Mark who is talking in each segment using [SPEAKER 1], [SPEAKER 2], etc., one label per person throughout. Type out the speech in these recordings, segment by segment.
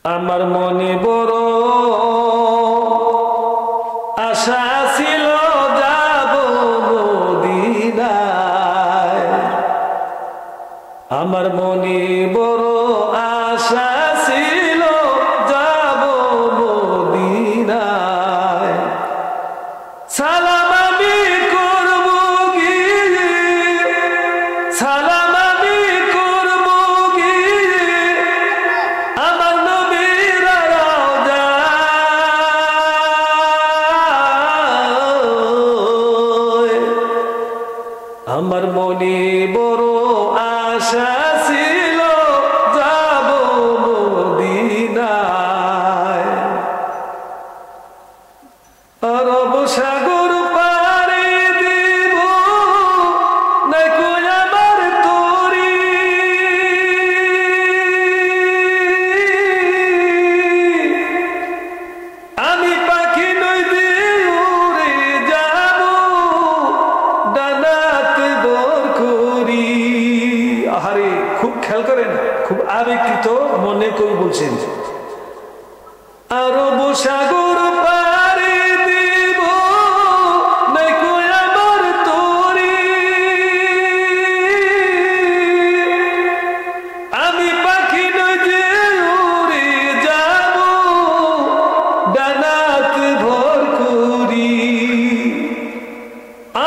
[SPEAKER 1] আমার মনে বড় আশা ছিল যাব মদিনায়। আমার মনে বড় আশা ছিল যাব মদিনায়। সালাম আমি করব গিয়ে, সালাম আমি করব গিয়ে আমার নবীর রওজায়। আমার মনে বড় আশা ছিল যাব মদিনায়। আরব সাগর পাড়ি দিব নাই কই আমার তরি, আমি পাখি নই দিয়ে উড়ে যাব ডানাতে বর করি। আহারে খুব খেয়াল করেন, খুব আবেগকৃত মনে কবি বলছেন। আরব সাগর পাড়ি দিব নাই কই আমার তরি, আমি পাখি নই যে উড়ে যাব ডানাতে ভর করি।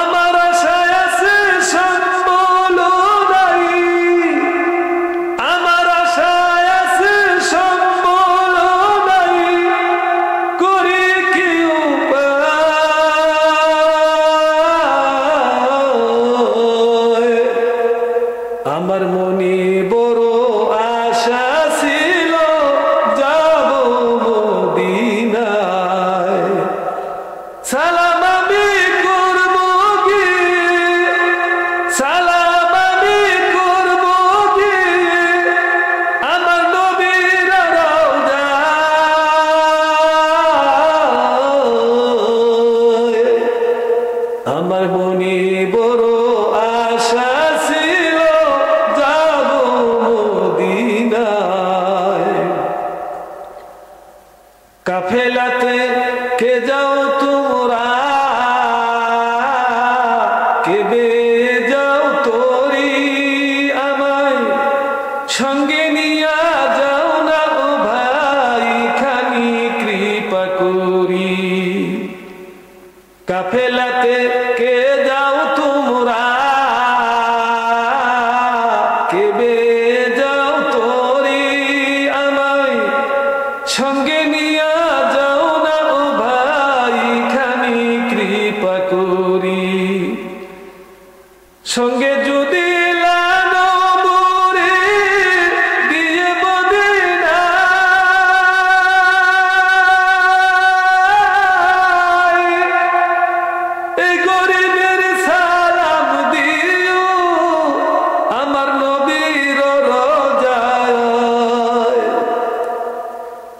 [SPEAKER 1] আমার আশায় আছে সম্বল নাই, আমার আশায় আছে সম্বল নাই, করি কি উপায়। আমার মনে বড় আশা ছিল যাব মদিনায়। সালাম আমি করব গিয়ে, সালাম আমি করব গিয়ে আমার নবীর রওজায়। আমার মনে বড় আশা ছিল যাব মদিনায়। কাফেলাতে কে যাও তোমরা, কে বে যাও তোরি, আমায় সঙ্গে নিয়া যাও না ও ভাই, খানি কৃপা করি। কাফেলাতে কে যাও তোমরা, কে বে যাও তোরি, আমায় সঙ্গে নিয়া যাও না ও ভাই, খানি কৃপা করি। সঙ্গে যদি লানো মোরে গিয়ে মদিনায়, এই গরিবের সালাম দিও আমার নবীর রওজায়।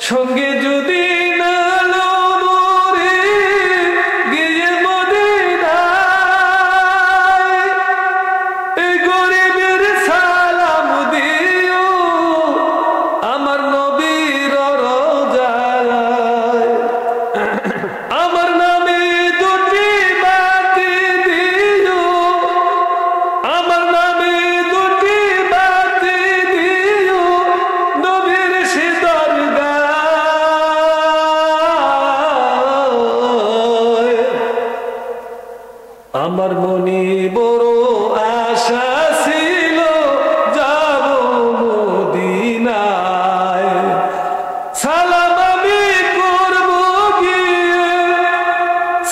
[SPEAKER 1] সঙ্গে যদি নালো মোরে গিয়ে মদিনায়, এই গরিবের সালাম দিও আমার নবীর রওজায়। আমার নামে দুটি বাতি দিও, আমার নামে দুটি বাতি দিও নবীর সে দরগায়। আমার মনে বড় আশা ছিল যাব মদিনায়। সালাম আমি করব গিয়ে,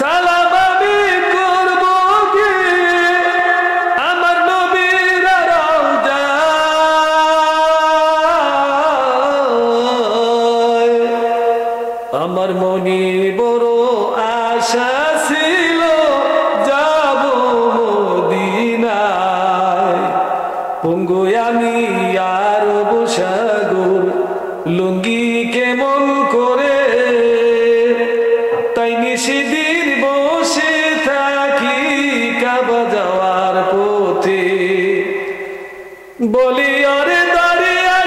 [SPEAKER 1] সালাম আমি করব গিয়ে আমার নবীর রওজায়। আমার মনে বড় আশা ছিল যাব মদিনায়। পঙ্গু আমি আরব সাগর লুঙ্গি কেমন করে, তাই নিশিদিন বসে থাকি কাবা যাওয়ার পথে। বলি আরে দাঁড়িয়ে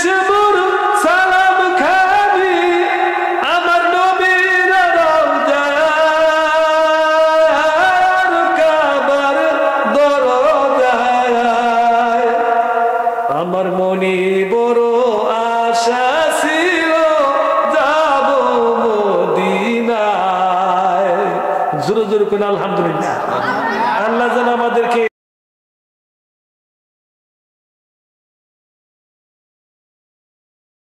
[SPEAKER 1] খুশবুর সালাম খানি আমার নবীর রওজায় কাবার দরজায় আমার মনে বড় আশা ছিল যাব মদিনায় জোরে জোরে কোন আলহামদুলিল্লাহ আল্লাহ যেন আমাদেরকে